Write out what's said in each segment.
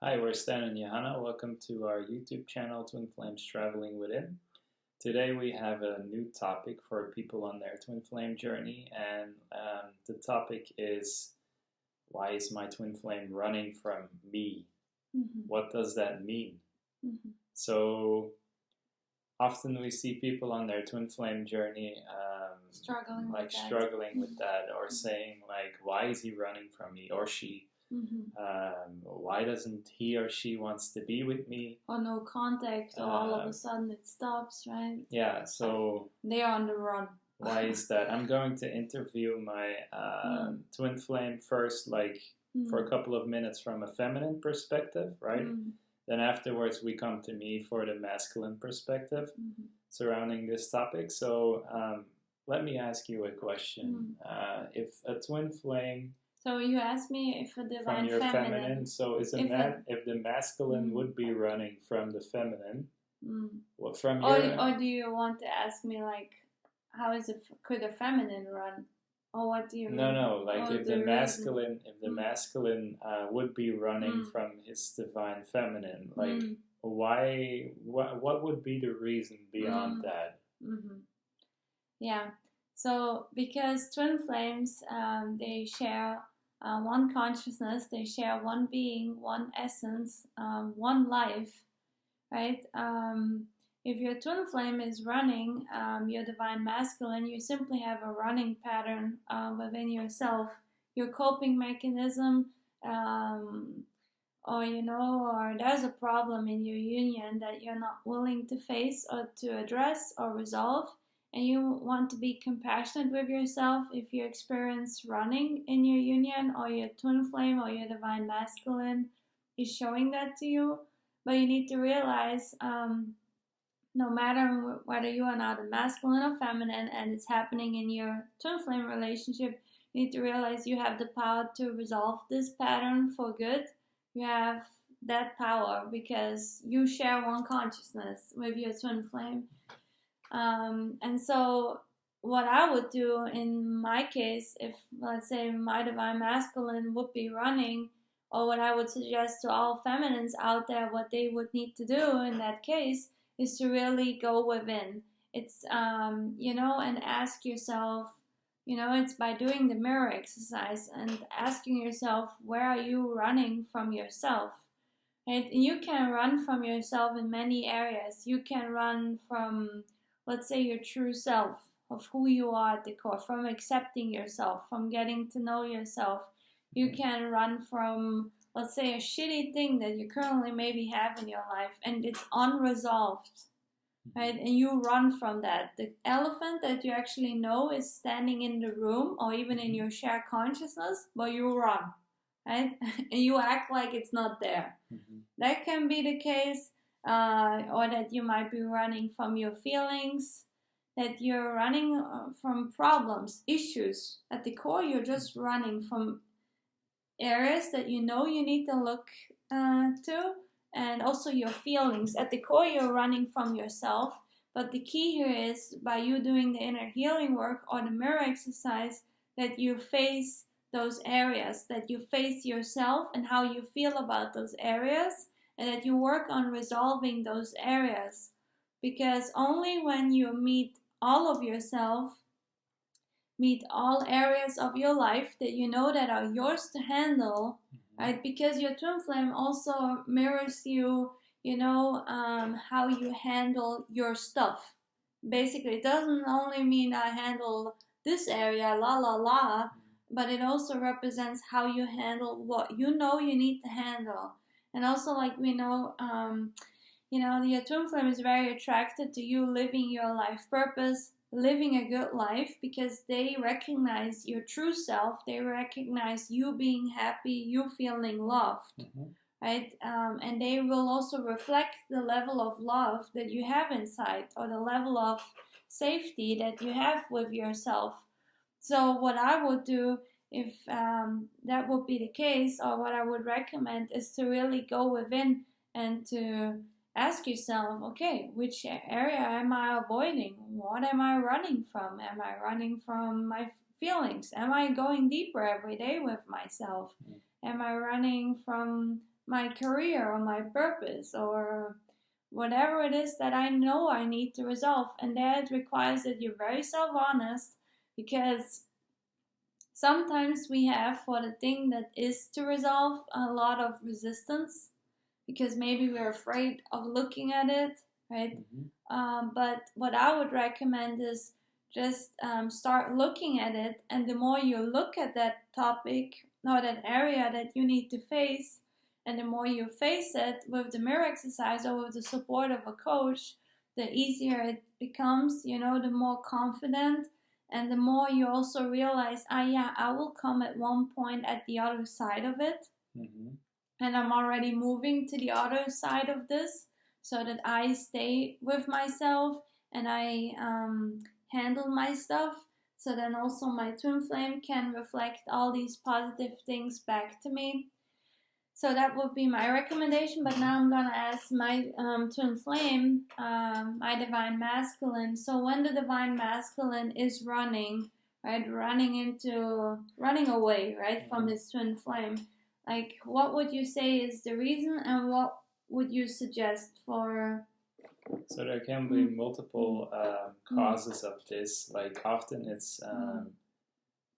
Hi, we're Stan and Johanna. Welcome to our YouTube channel, Twin Flames Traveling Within. Today we have a new topic for people on their twin flame journey, and the topic is, why is my twin flame running from me? What does that mean? So often we see people on their twin flame journey struggling with that, or saying like, why is he running from me, or she? Why doesn't he or she wants to be with me? Or no contact, or all of a sudden it stops, right? Yeah, so they're on the run. Why is that? I'm going to interview my twin flame first, for a couple of minutes from a feminine perspective, right? Then afterwards we come to me for the masculine perspective surrounding this topic. So let me ask you a question. If a twin flame... So you asked me if a divine from your feminine, so is if the masculine would be running from the feminine, from your... Or do you want to ask me like, how is it, could a feminine run? Or what do you mean? No, like if the masculine would be running from his divine feminine, like why, what would be the reason beyond that? Yeah, so because twin flames, they share one consciousness, they share one being, one essence, one life, right? If your twin flame is running, your divine masculine, you simply have a running pattern within yourself, your coping mechanism, or there's a problem in your union that you're not willing to face or to address or resolve, and you want to be compassionate with yourself. If you experience running in your union, or your twin flame or your divine masculine is showing that to you, but you need to realize, no matter whether you are now the masculine or feminine and it's happening in your twin flame relationship, you need to realize you have the power to resolve this pattern for good. You have that power because you share one consciousness with your twin flame. And so what I would do in my case, if let's say my divine masculine would be running, or what I would suggest to all feminines out there, what they would need to do in that case is to really go within. It's, and ask yourself, it's by doing the mirror exercise and asking yourself, where are you running from yourself? Right? And you can run from yourself in many areas. You can run from, let's say, your true self, of who you are at the core, from accepting yourself, from getting to know yourself. You can run from, let's say, a shitty thing that you currently maybe have in your life and it's unresolved, right? And you run from that. The elephant that you actually know is standing in the room or even in your shared consciousness, but you run, right? And you act like it's not there. That can be the case, or that you might be running from your feelings, that you're running from problems, issues. At the core, you're just running from areas that you know you need to look to, and also your feelings. At the core, you're running from yourself, but the key here is, by you doing the inner healing work or the mirror exercise, that you face those areas, that you face yourself and how you feel about those areas, and that you work on resolving those areas. Because only when you meet all of yourself, meet all areas of your life that you know that are yours to handle, right? Because your twin flame also mirrors you, how you handle your stuff. Basically, it doesn't only mean I handle this area, la la la, but it also represents how you handle what you know you need to handle. And also, like we know, your twin flame is very attracted to you living your life purpose, living a good life, because they recognize your true self. They recognize you being happy, you feeling loved, right? And they will also reflect the level of love that you have inside, or the level of safety that you have with yourself. So what I would do, if that would be the case, or what I would recommend, is to really go within and to ask yourself, okay, which area am I avoiding? What am I running from? Am I running from my feelings? Am I going deeper every day with myself? Am I running from my career or my purpose or whatever it is that I know I need to resolve. And that requires that you're very self honest, because sometimes we have, for the thing that is to resolve, a lot of resistance because maybe we're afraid of looking at it, right? But what I would recommend is just start looking at it, and the more you look at that topic or that area that you need to face, and the more you face it with the mirror exercise or with the support of a coach, the easier it becomes, the more confident, and the more you also realize, yeah, I will come at one point at the other side of it. And I'm already moving to the other side of this, so that I stay with myself and I handle my stuff. So then also my twin flame can reflect all these positive things back to me. So that would be my recommendation. But now I'm gonna ask my twin flame, my divine masculine. So when the divine masculine is running, right, running away, right, from his twin flame, like, what would you say is the reason, and what would you suggest for? So there can be multiple causes of this. Like often it's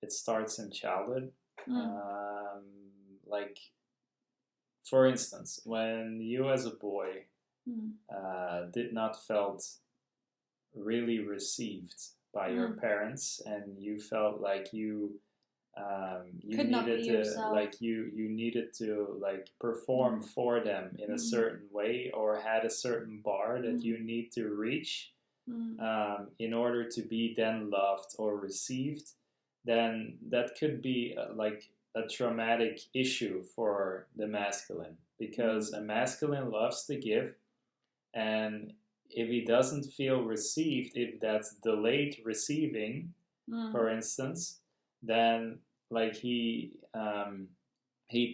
it starts in childhood. Like, for instance, when you as a boy did not felt really received by your parents, and you felt like you needed to you needed to like perform for them in a certain way, or had a certain bar that you need to reach in order to be then loved or received, then that could be like a traumatic issue for the masculine, because a masculine loves to give, and if he doesn't feel received, if that's delayed receiving, for instance, then like he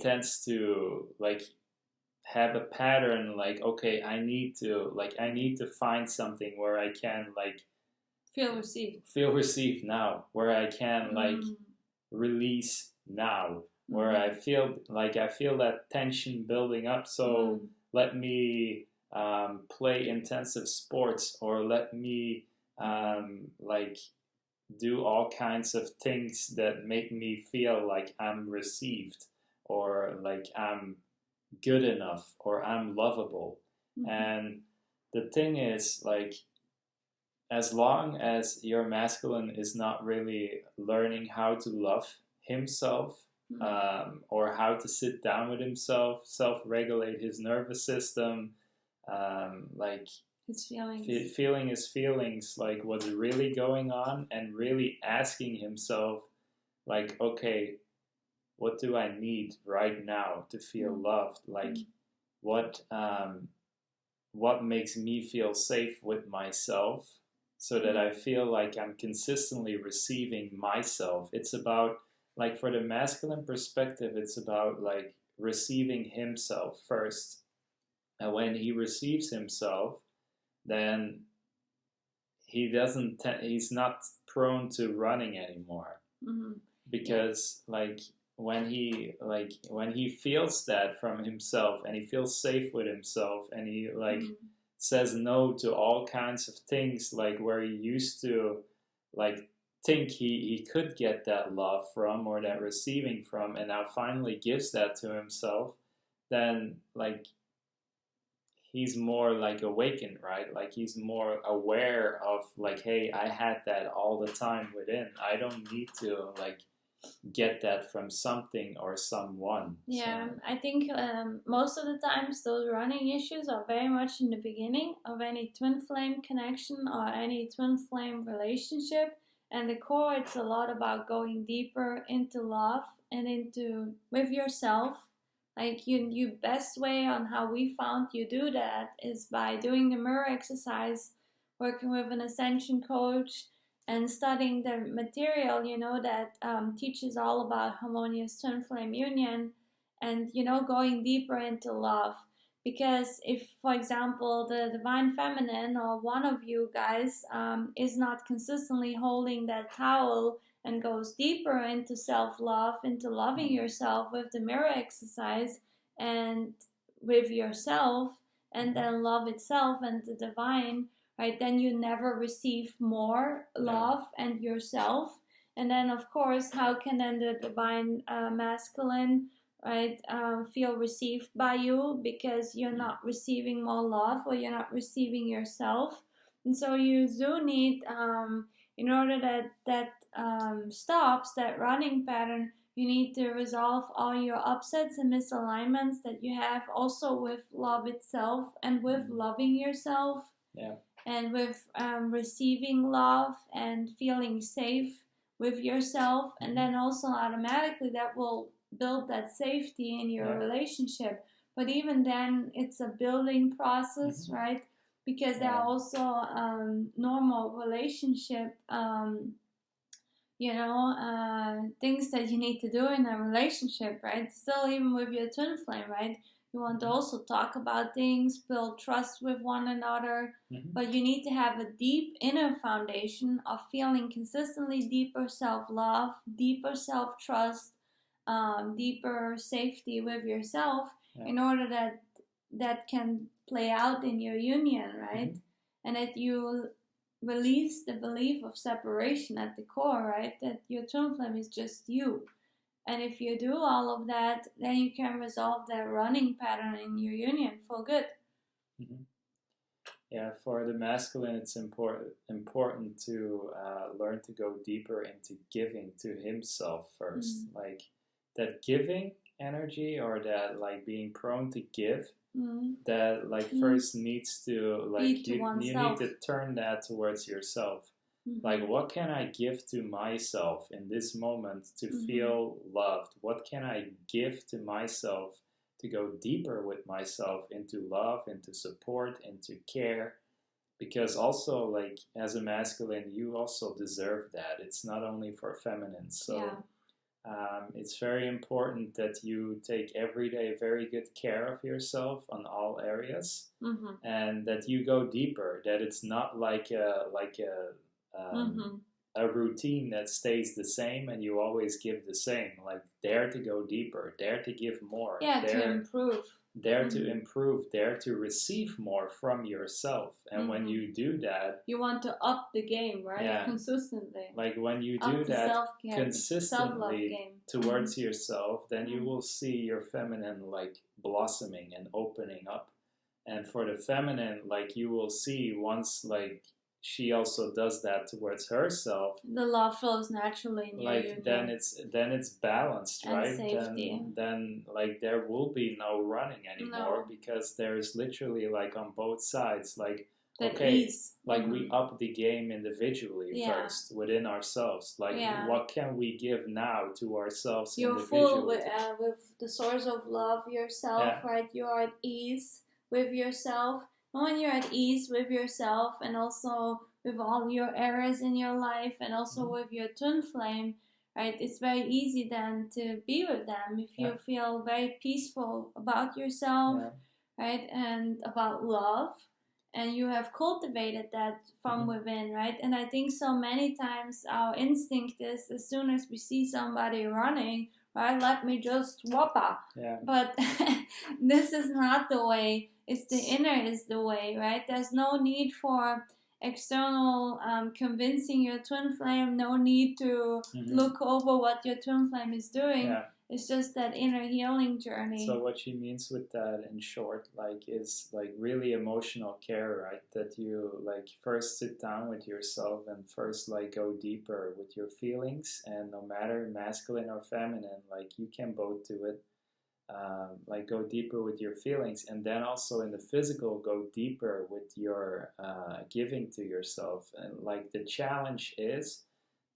tends to like have a pattern, like, okay, I need to find something where I can like feel received now, where I can like release now, where I feel that tension building up, so let me play intensive sports, or let me like do all kinds of things that make me feel like I'm received, or like I'm good enough, or I'm lovable. And the thing is, like, as long as your masculine is not really learning how to love himself, or how to sit down with himself, self-regulate his nervous system, like his feelings, feeling his feelings, like what's really going on, and really asking himself, like, okay, what do I need right now to feel loved? Like, what makes me feel safe with myself, so that I feel like I'm consistently receiving myself. It's about, like, for the masculine perspective, it's about like receiving himself first. And when he receives himself, then he's not prone to running anymore. Because like when he feels that from himself, and he feels safe with himself, and he like says no to all kinds of things, like where he used to like think he could get that love from, or that receiving from, and now finally gives that to himself, then like he's more like awakened, right? Like he's more aware of like, hey, I had that all the time within. I don't need to like get that from something or someone. Yeah, so I think most of the times those running issues are very much in the beginning of any twin flame connection or any twin flame relationship. And the core, it's a lot about going deeper into love and into with yourself. Like you best way on how we found you do that is by doing the mirror exercise, working with an ascension coach, and studying the material, that teaches all about harmonious twin flame union, and, going deeper into love. Because if, for example, the divine feminine or one of you guys is not consistently holding that towel and goes deeper into self-love, into loving yourself with the mirror exercise, and with yourself, and then love itself and the divine, right? Then you never receive more love and yourself. And then, of course, how can then the divine masculine, right, feel received by you, because you're not receiving more love, or you're not receiving yourself. And so you do need, in order that stops that running pattern, you need to resolve all your upsets and misalignments that you have, also with love itself and with loving yourself. Yeah. And with receiving love and feeling safe with yourself. And then also automatically that will build that safety in your relationship. But even then, it's a building process, right? Because there are also normal relationship things that you need to do in a relationship, right? Still, even with your twin flame, right? You want to also talk about things, build trust with one another, but you need to have a deep inner foundation of feeling consistently deeper self-love, deeper self-trust, deeper safety with yourself, in order that can play out in your union, right? And that you release the belief of separation at the core, right? That your twin flame is just you. And if you do all of that, then you can resolve that running pattern in your union for good. Yeah, for the masculine, it's important to learn to go deeper into giving to himself first. Like that giving energy, or that like being prone to give, that like first needs to like you need to turn that towards yourself. Like, what can I give to myself in this moment to feel loved? What can I give to myself to go deeper with myself into love, into support, into care? Because also, like, as a masculine, you also deserve that. It's not only for feminine. So it's very important that you take every day very good care of yourself on all areas, and that you go deeper, that it's not like a routine that stays the same and you always give the same. Like, dare to go deeper, dare to give more, to improve, dare to improve, dare to receive more from yourself. And when you do that, you want to up the game, right? Consistently. Like when you do that consistently towards yourself, then you will see your feminine like blossoming and opening up. And for the feminine, like you will see once like she also does that towards herself, the love flows naturally in your union. then it's balanced, and right? Safety. Then like there will be no running anymore, because there's literally like on both sides like that okay ease. Like we up the game individually first within ourselves. Like what can we give now to ourselves individually? You're full with the source of love yourself, right? You're at ease with yourself. And when you're at ease with yourself, and also with all your errors in your life, and also with your twin flame, right, it's very easy then to be with them if you feel very peaceful about yourself, right, and about love, and you have cultivated that from within, right? And I think so many times our instinct is, as soon as we see somebody running, right, let me just whoppa. But this is not the way. It's the inner is the way, right? There's no need for external convincing your twin flame. No need to look over what your twin flame is doing. It's just that inner healing journey. So what she means with that, in short, like, is like really emotional care, right? That you like first sit down with yourself and first like go deeper with your feelings, and no matter masculine or feminine, like you can both do it. Like go deeper with your feelings, and then also in the physical go deeper with your giving to yourself. And like the challenge is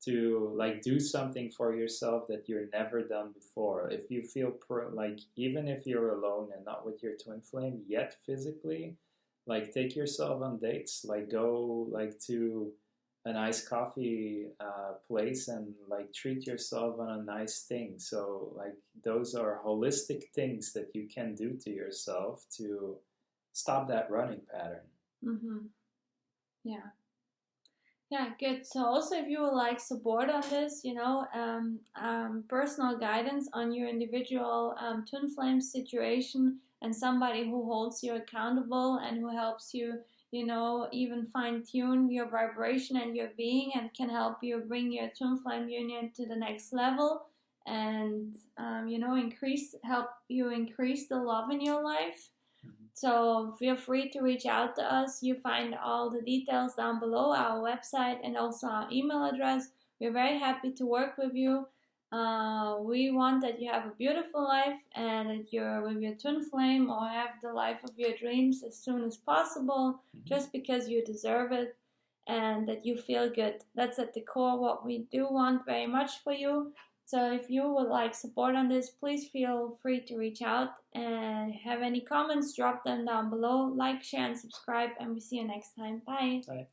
to like do something for yourself that you've never done before. If you feel like even if you're alone and not with your twin flame yet physically, like take yourself on dates, like go like to a nice coffee place and like treat yourself on a nice thing. So like those are holistic things that you can do to yourself to stop that running pattern. Yeah. Yeah, good. So also, if you would like support on this, personal guidance on your individual twin flame situation, and somebody who holds you accountable and who helps you, even fine tune your vibration and your being, and can help you bring your twin flame union to the next level, and help you increase the love in your life. So feel free to reach out to us. You find all the details down below, our website and also our email address. We're very happy to work with you. We want that you have a beautiful life and that you're with your twin flame or have the life of your dreams as soon as possible, just because you deserve it, and that you feel good. That's at the core what we do want very much for you. So if you would like support on this, please feel free to reach out, and have any comments, drop them down below. Like, share, and subscribe, and we see you next time. Bye. Bye.